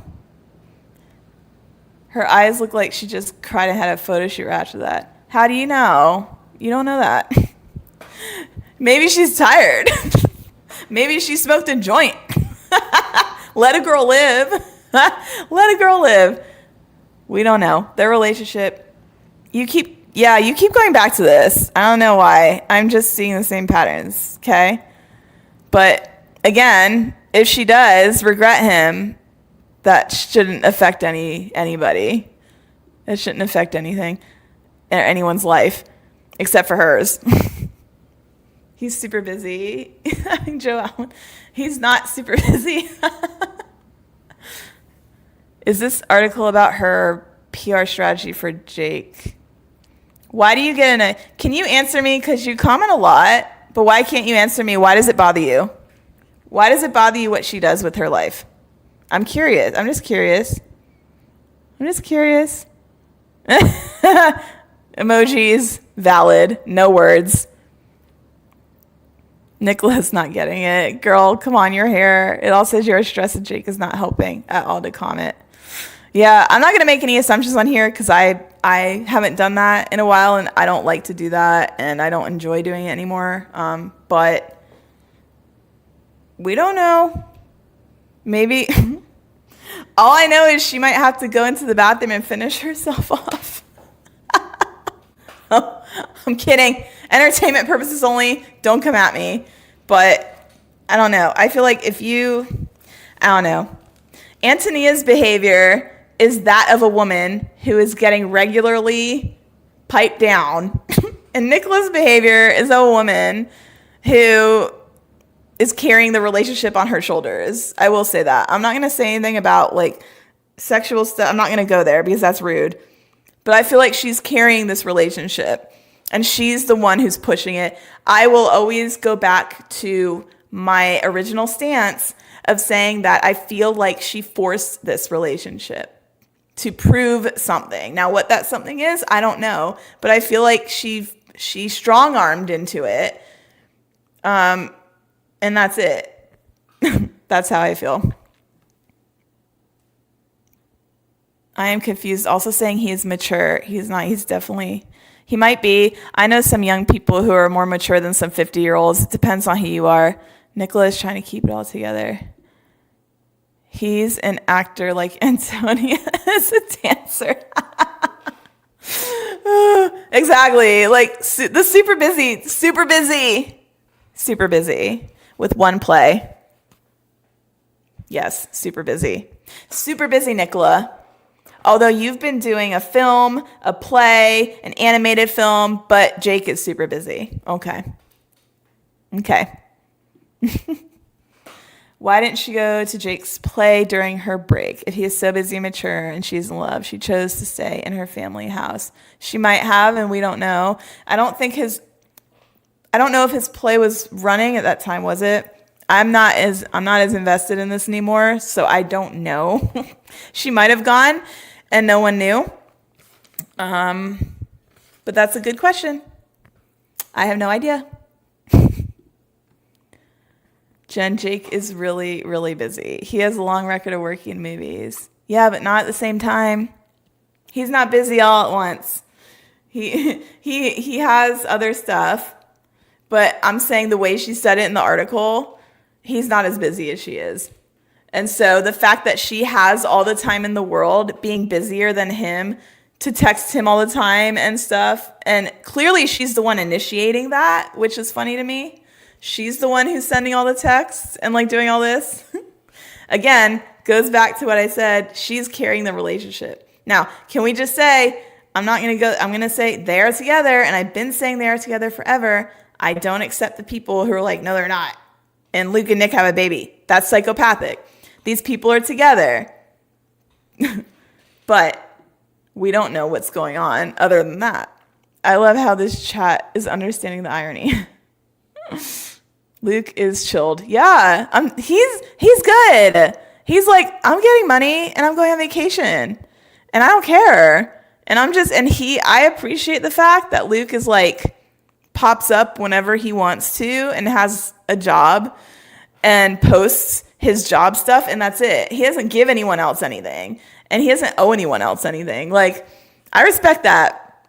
Her eyes look like she just cried and had a photo shoot after that. How do you know? You don't know that. Maybe she's tired. Maybe she smoked a joint. Let a girl live. Let a girl live. We don't know. Their relationship. You keep going back to this. I don't know why. I'm just seeing the same patterns, okay? But again, if she does regret him, that shouldn't affect anybody. It shouldn't affect anything in anyone's life except for hers. He's super busy. I think Joe Allen, he's not super busy. Is this article about her PR strategy for Jake? Why do you get in a... Can you answer me? Because you comment a lot, but why can't you answer me? Why does it bother you? Why does it bother you what she does with her life? I'm curious. I'm just curious. Emojis, valid, no words. Nicola's not getting it. Girl, come on, your hair. It all says you're stressed and Jake is not helping at all to comment. Yeah, I'm not going to make any assumptions on here because I haven't done that in a while, and I don't like to do that, and I don't enjoy doing it anymore. But we don't know. Maybe. All I know is she might have to go into the bathroom and finish herself off. Oh, I'm kidding. Entertainment purposes only. Don't come at me. But I don't know. I feel like I don't know. Antonia's behavior is that of a woman who is getting regularly piped down. And Nicola's behavior is a woman who is carrying the relationship on her shoulders. I will say that. I'm not going to say anything about like sexual stuff. I'm not going to go there because that's rude. But I feel like she's carrying this relationship and she's the one who's pushing it. I will always go back to my original stance of saying that I feel like she forced this relationship to prove something. Now, what that something is, I don't know. But I feel like she strong-armed into it. And that's it. That's how I feel. I am confused. Also saying he is mature. He's not. He's definitely, he might be. I know some young people who are more mature than some 50-year-olds. It depends on who you are. Nicola is trying to keep it all together. He's an actor like Antonia is a dancer. Exactly. Like the super busy with one play. Yes, super busy. Super busy, Nicola. Although you've been doing a film, a play, an animated film, but Jake is super busy. Okay. Why didn't she go to Jake's play during her break? If he is so busy and mature and she's in love, she chose to stay in her family house. She might have, and we don't know. I don't know if his play was running at that time, was it? I'm not as invested in this anymore, so I don't know. She might have gone and no one knew. But that's a good question. I have no idea. Jen, Jake is really, really busy. He has a long record of working in movies. Yeah, but not at the same time. He's not busy all at once. He has other stuff. But I'm saying the way she said it in the article, he's not as busy as she is. And so the fact that she has all the time in the world, being busier than him, to text him all the time and stuff, and clearly she's the one initiating that, which is funny to me. She's the one who's sending all the texts and like doing all this. Again, goes back to what I said. She's carrying the relationship. Now, can we just say, I'm going to say they are together, and I've been saying they are together forever. I don't accept the people who are like, no, they're not. And Luke and Nick have a baby. That's psychopathic. These people are together. But we don't know what's going on other than that. I love how this chat is understanding the irony. Luke is chilled. Yeah, he's good. He's like, I'm getting money and I'm going on vacation and I don't care. And I appreciate the fact that Luke is like, pops up whenever he wants to and has a job and posts his job stuff, and that's it. He doesn't give anyone else anything, and he doesn't owe anyone else anything. Like, I respect that.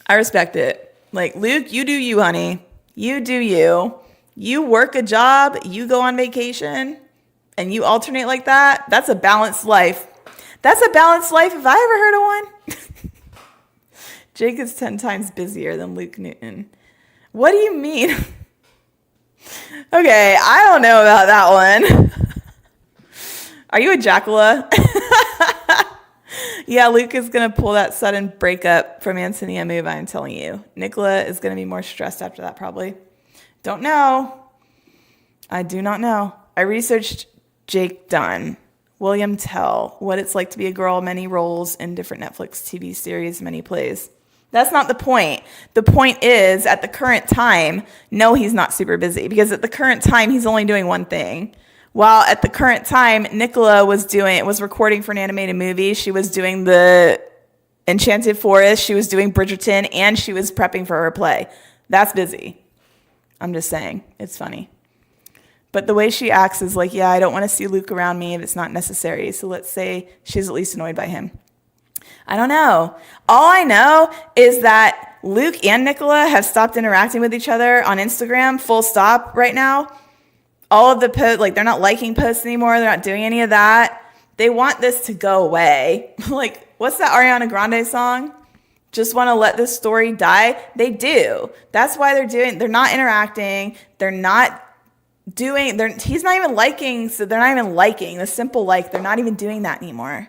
I respect it. Like, Luke, you do you, honey. You do you. You work a job, you go on vacation, and you alternate like that. That's a balanced life. That's a balanced life if I ever heard of one. Jake is 10 times busier than Luke Newton. What do you mean? Okay, I don't know about that one. Are you a Jackala? Yeah, Luke is going to pull that sudden breakup from Antonia move, I'm telling you. Nicola is going to be more stressed after that, probably. Don't know. I do not know. I researched Jake Dunn, William Tell, what it's like to be a girl, many roles in different Netflix TV series, many plays. That's not the point. The point is, at the current time, no, he's not super busy, because at the current time, he's only doing one thing. While at the current time, Nicola was recording for an animated movie. She was doing the Enchanted Forest. She was doing Bridgerton, and she was prepping for her play. That's busy. I'm just saying. It's funny. But the way she acts is like, yeah, I don't want to see Luke around me if it's not necessary. So let's say she's at least annoyed by him. I don't know. All I know is that Luke and Nicola have stopped interacting with each other on Instagram, full stop right now. All of the posts, like, they're not liking posts anymore. They're not doing any of that. They want this to go away. Like, what's that Ariana Grande song? Just want to let this story die? They do. That's why they're not interacting. He's not even liking, so they're not even liking the simple like. They're not even doing that anymore.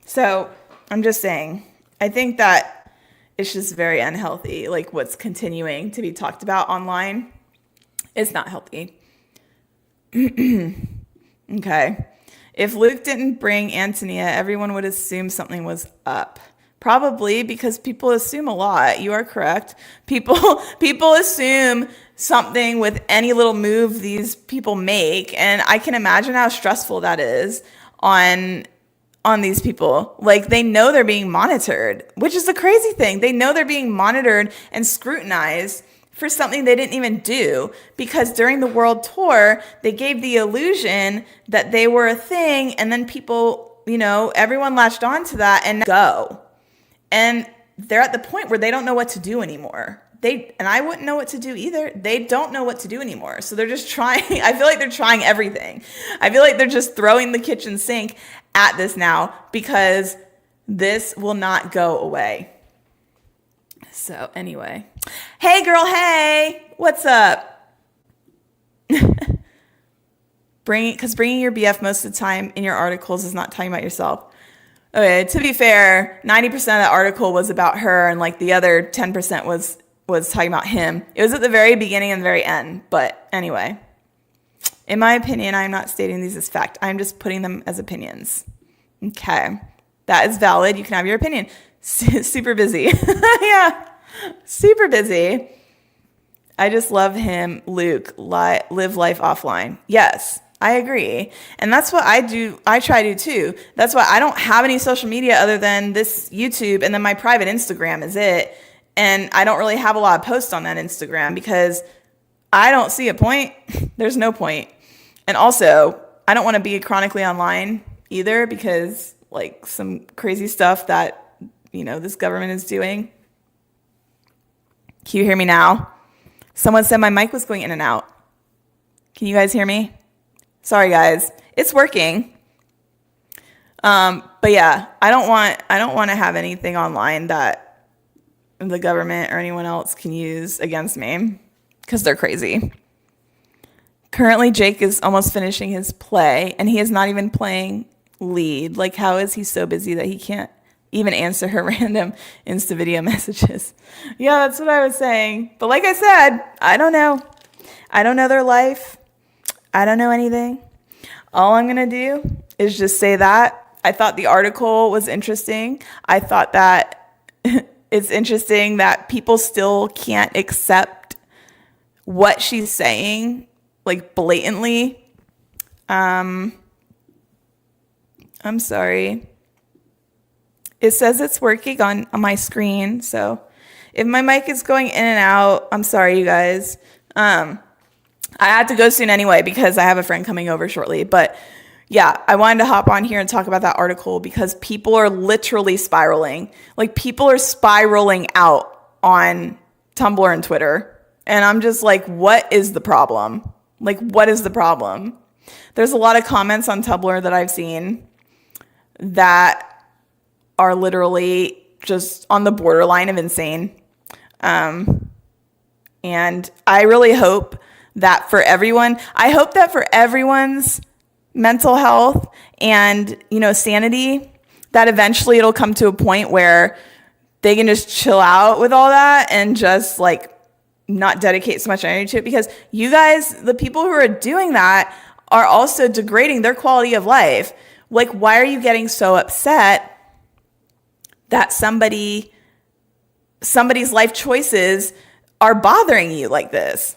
So I'm just saying, I think that it's just very unhealthy, like what's continuing to be talked about online. It's not healthy. Okay. If Luke didn't bring Antonia, everyone would assume something was up. Probably because people assume a lot. You are correct. People assume something with any little move these people make, and I can imagine how stressful that is on these people. Like, they know they're being monitored, which is the crazy thing. They know they're being monitored and scrutinized for something they didn't even do, because during the world tour, they gave the illusion that they were a thing, and then people, everyone latched on to that and go. And they're at the point where they don't know what to do anymore. And I wouldn't know what to do either. They don't know what to do anymore. So they're just trying. I feel like they're trying everything. I feel like they're just throwing the kitchen sink at this now, because this will not go away. So anyway, hey girl, hey, what's up? Bringing your BF most of the time in your articles is not talking about yourself. Okay, to be fair, 90% of that article was about her, and like the other 10% was talking about him. It was at the very beginning and the very end. But anyway, in my opinion, I'm not stating these as fact. I'm just putting them as opinions. Okay, that is valid. You can have your opinion. Super busy. Yeah, super busy. I just love him, Luke. Live life offline. Yes, I agree. And that's what I do. I try to too. That's why I don't have any social media other than this YouTube, and then my private Instagram is it. And I don't really have a lot of posts on that Instagram because I don't see a point. There's no point. And also, I don't want to be chronically online either, because like some crazy stuff that, this government is doing. Can you hear me now? Someone said my mic was going in and out. Can you guys hear me? Sorry guys, it's working. But yeah, I don't want to have anything online that the government or anyone else can use against me, because they're crazy. Currently, Jake is almost finishing his play, and he is not even playing lead. Like, how is he so busy that he can't even answer her random Insta video messages? Yeah, that's what I was saying. But like I said, I don't know. I don't know their life. I don't know anything. All I'm going to do is just say that I thought the article was interesting. I thought that it's interesting that people still can't accept what she's saying, like blatantly. I'm sorry. It says it's working on my screen. So if my mic is going in and out, I'm sorry, you guys. I had to go soon anyway because I have a friend coming over shortly. But yeah, I wanted to hop on here and talk about that article because people are literally spiraling. Like, people are spiraling out on Tumblr and Twitter. And I'm just like, what is the problem? Like, what is the problem? There's a lot of comments on Tumblr that I've seen that are literally just on the borderline of insane. And I really hope that for everyone's mental health and, sanity, that eventually it'll come to a point where they can just chill out with all that and just like not dedicate so much energy to it, because you guys, the people who are doing that, are also degrading their quality of life. Like, why are you getting so upset that somebody's life choices are bothering you like this?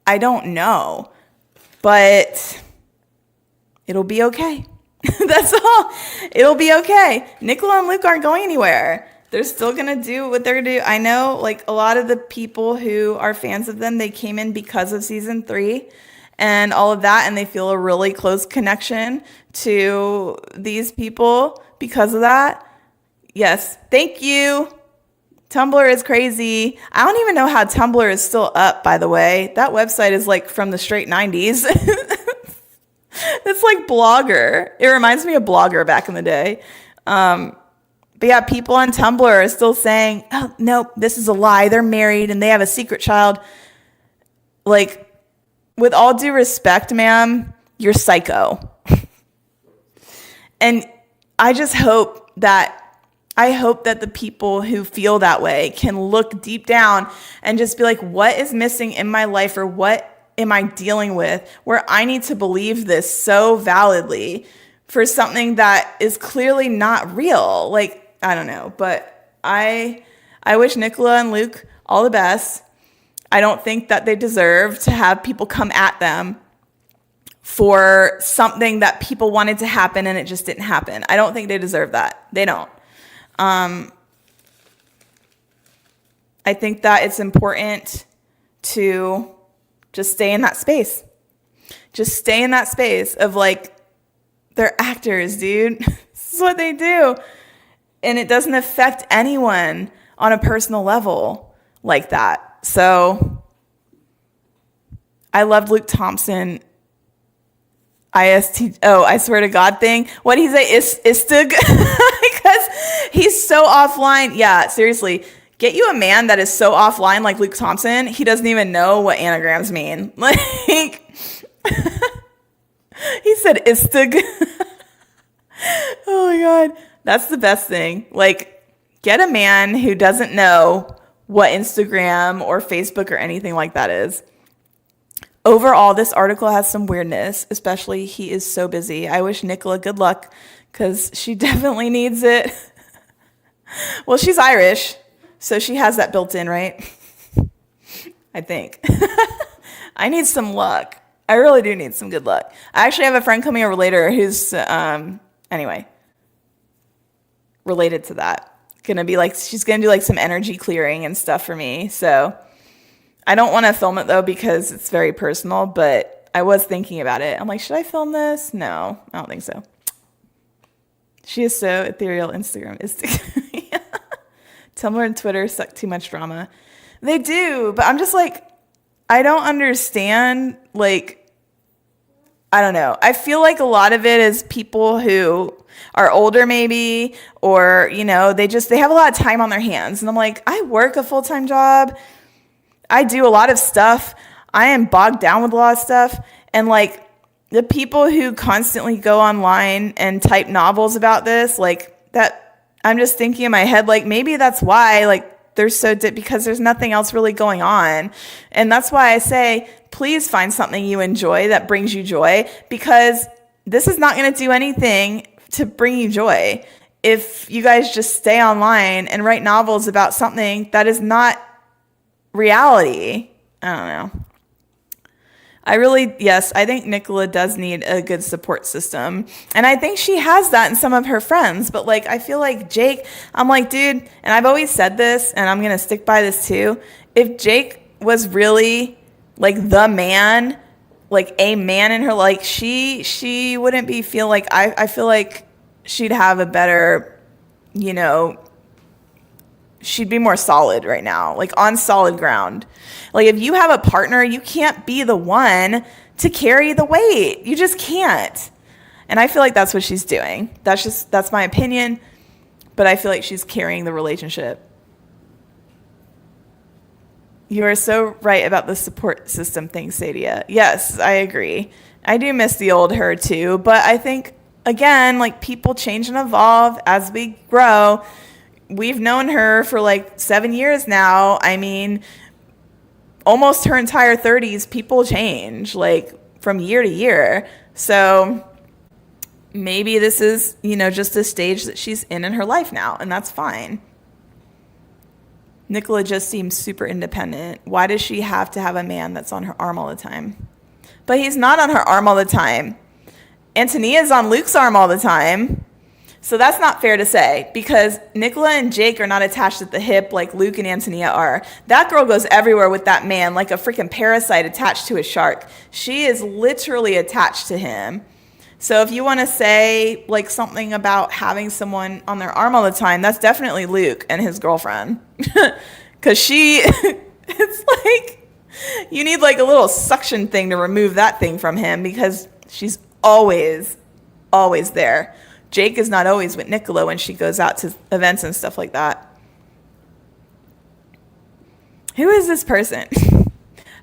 I don't know, but it'll be okay. That's all. It'll be okay. Nicola and Luke aren't going anywhere. They're still going to do what they're going to do. I know, like, a lot of the people who are fans of them, they came in because of season 3 and all of that, and they feel a really close connection to these people because of that. Yes, thank you. Tumblr is crazy. I don't even know how Tumblr is still up, by the way. That website is like from the straight 90s. It's like Blogger. It reminds me of Blogger back in the day. But yeah, people on Tumblr are still saying, oh, no, this is a lie. They're married and they have a secret child. Like, with all due respect, ma'am, you're psycho. And I just hope that the people who feel that way can look deep down and just be like, what is missing in my life, or what am I dealing with where I need to believe this so validly for something that is clearly not real? Like, I don't know, but I wish Nicola and Luke all the best. I don't think that they deserve to have people come at them for something that people wanted to happen and it just didn't happen. I don't think they deserve that. They don't. I think that it's important to just stay in that space. Just stay in that space of like, they're actors, dude. This is what they do. And it doesn't affect anyone on a personal level like that. So I loved Luke Thompson. I swear to God thing. What did he say? Istug? Because he's so offline. Yeah, seriously. Get you a man that is so offline like Luke Thompson. He doesn't even know what anagrams mean. Like, he said Istug. Oh my God. That's the best thing. Like, get a man who doesn't know what Instagram or Facebook or anything like that is. Overall, this article has some weirdness, especially he is so busy. I wish Nicola good luck because she definitely needs it. Well, she's Irish, so she has that built in, right? I think. I need some luck. I really do need some good luck. I actually have a friend coming over later who's, anyway, related to that. Gonna be like, she's gonna do like some energy clearing and stuff for me, so I don't want to film it, though, because it's very personal, but I was thinking about it. I'm like, should I film this? No, I don't think so. She is so ethereal. Instagram is... Tumblr and Twitter suck too much drama. They do, but I'm just like, I don't understand, like, I don't know. I feel like a lot of it is people who are older maybe, or, you know, they have a lot of time on their hands. And I'm like, I work a full-time job. I do a lot of stuff. I am bogged down with a lot of stuff. And like the people who constantly go online and type novels about this, like that, I'm just thinking in my head, like maybe that's why like they're so because there's nothing else really going on. And that's why I say, please find something you enjoy that brings you joy, because this is not going to do anything to bring you joy if you guys just stay online and write novels about something that is not reality. I don't know. I think Nicola does need a good support system. And I think she has that in some of her friends. But like, I feel like Jake, I'm like, dude, and I've always said this, and I'm going to stick by this too. If Jake was really like the man, like a man in her, like she wouldn't feel like, I feel like she'd have a better, you know, she'd be more solid right now, like on solid ground. Like if you have a partner, you can't be the one to carry the weight. You just can't. And I feel like that's what she's doing. That's my opinion, but I feel like she's carrying the relationship. You are so right about the support system thing, Sadia. Yes, I agree. I do miss the old her too, but I think, again, like people change and evolve as we grow. We've known her for like 7 years now. I mean, almost her entire 30s, people change like from year to year. So maybe this is, you know, just a stage that she's in her life now, and that's fine. Nicola just seems super independent. Why does she have to have a man that's on her arm all the time? But he's not on her arm all the time. Antonia's on Luke's arm all the time. So that's not fair to say, because Nicola and Jake are not attached at the hip like Luke and Antonia are. That girl goes everywhere with that man like a freaking parasite attached to a shark. She is literally attached to him. So if you want to say like something about having someone on their arm all the time, that's definitely Luke and his girlfriend. Because it's like, you need like a little suction thing to remove that thing from him, because she's always there. Jake is not always with Nicola when she goes out to events and stuff like that. Who is this person?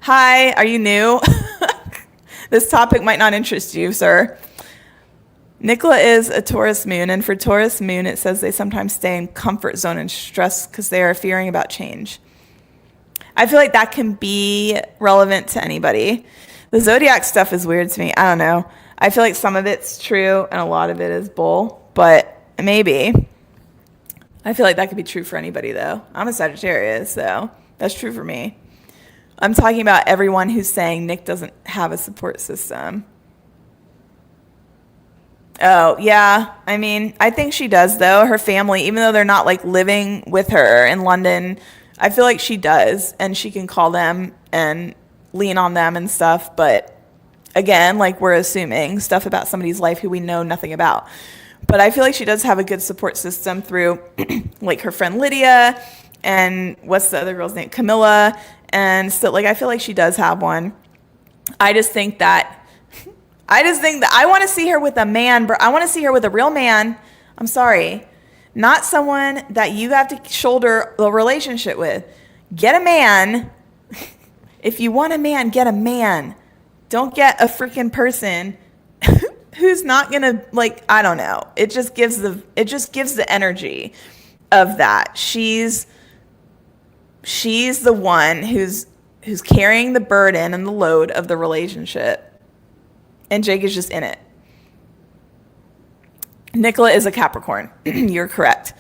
Hi, are you new? This topic might not interest you, sir. Nicola is a Taurus moon, and for Taurus moon, it says they sometimes stay in comfort zone and stress because they are fearing about change. I feel like that can be relevant to anybody. The zodiac stuff is weird to me. I don't know. I feel like some of it's true and a lot of it is bull, but maybe. I feel like that could be true for anybody, though. I'm a Sagittarius, so that's true for me. I'm talking about everyone who's saying Nick doesn't have a support system. Oh, yeah. I mean, I think she does, though. Her family, even though they're not, like, living with her in London, I feel like she does, and she can call them and lean on them and stuff. But, again, like, we're assuming stuff about somebody's life who we know nothing about. But I feel like she does have a good support system through, like, her friend Lydia and what's the other girl's name? Camilla. And so, like, I feel like she does have one. I just think that I want to see her with a man, but I want to see her with a real man. I'm sorry. Not someone that you have to shoulder a relationship with. Get a man. If you want a man, get a man. Don't get a freaking person who's not going to, like, I don't know. It just gives the energy of that. She's the one who's carrying the burden and the load of the relationship. And Jake is just in it. Nicola is a Capricorn. You're correct.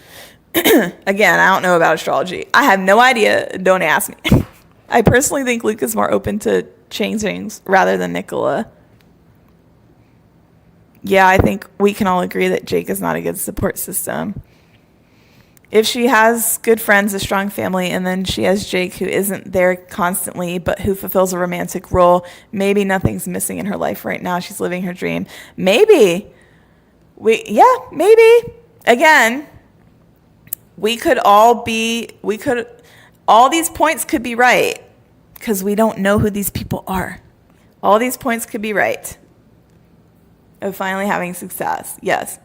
Again, I don't know about astrology. I have no idea. Don't ask me. I personally think Luke is more open to changings rather than Nicola. Yeah, I think we can all agree that Jake is not a good support system. If she has good friends, a strong family, and then she has Jake who isn't there constantly but who fulfills a romantic role, maybe nothing's missing in her life right now. She's living her dream. Maybe. Maybe. Again, all these points could be right because we don't know who these people are. All these points could be right. Of finally having success. Yes.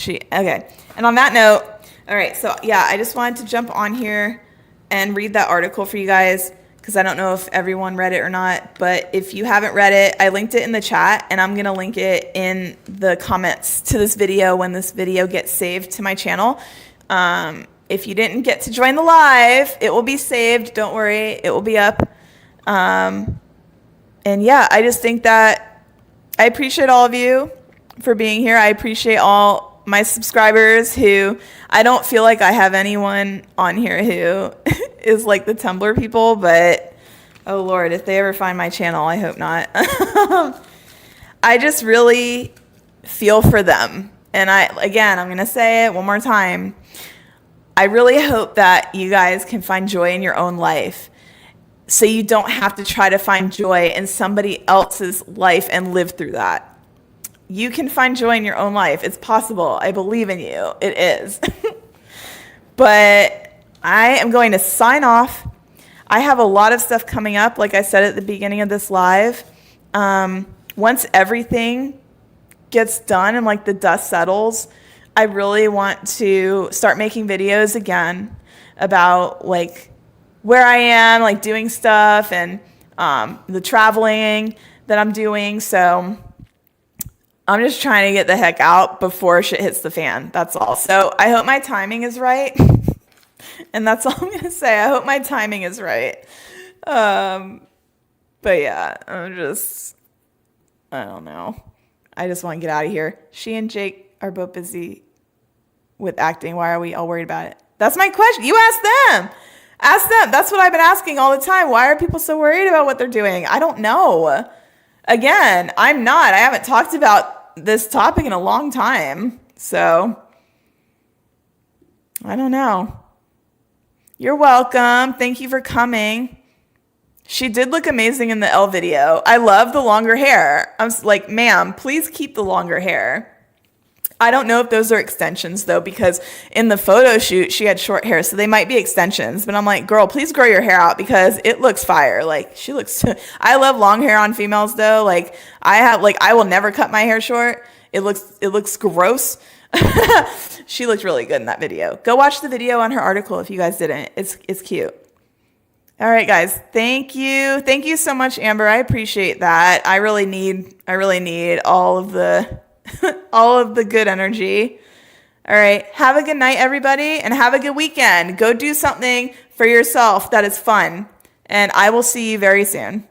Okay. And on that note, all right, so yeah, I just wanted to jump on here and read that article for you guys because I don't know if everyone read it or not, but if you haven't read it, I linked it in the chat and I'm going to link it in the comments to this video when this video gets saved to my channel. If you didn't get to join the live, it will be saved. Don't worry, it will be up. And yeah, I just think that I appreciate all of you for being here. I appreciate all my subscribers who I don't feel like I have anyone on here who is like the Tumblr people, but oh Lord, if they ever find my channel, I hope not. I just really feel for them. And I'm going to say it one more time. I really hope that you guys can find joy in your own life so you don't have to try to find joy in somebody else's life and live through that. You can find joy in your own life. It's possible. I believe in you. It is. But I am going to sign off. I have a lot of stuff coming up, like I said at the beginning of this live. Once everything gets done and like the dust settles, I really want to start making videos again about like where I am, like doing stuff and the traveling that I'm doing. So I'm just trying to get the heck out before shit hits the fan. That's all. So I hope my timing is right. And that's all I'm going to say. I hope my timing is right. But yeah, I don't know. I just want to get out of here. She and Jake are both busy with acting. Why are we all worried about it? That's my question. You ask them. Ask them. That's what I've been asking all the time. Why are people so worried about what they're doing? I don't know. Again, I'm not. I haven't talked about this topic in a long time. So, I don't know. You're welcome. Thank you for coming. She did look amazing in the Elle video. I love the longer hair. I was like, ma'am, please keep the longer hair. I don't know if those are extensions, though, because in the photo shoot, she had short hair, so they might be extensions. But I'm like, girl, please grow your hair out because it looks fire. Like, she looks... I love long hair on females, though. Like, I will never cut my hair short. It looks gross. She looked really good in that video. Go watch the video on her article if you guys didn't. It's cute. All right, guys. Thank you. Thank you so much, Amber. I appreciate that. I really need all of the all of the good energy. All right. Have a good night, everybody, and have a good weekend. Go do something for yourself that is fun. and I will see you very soon.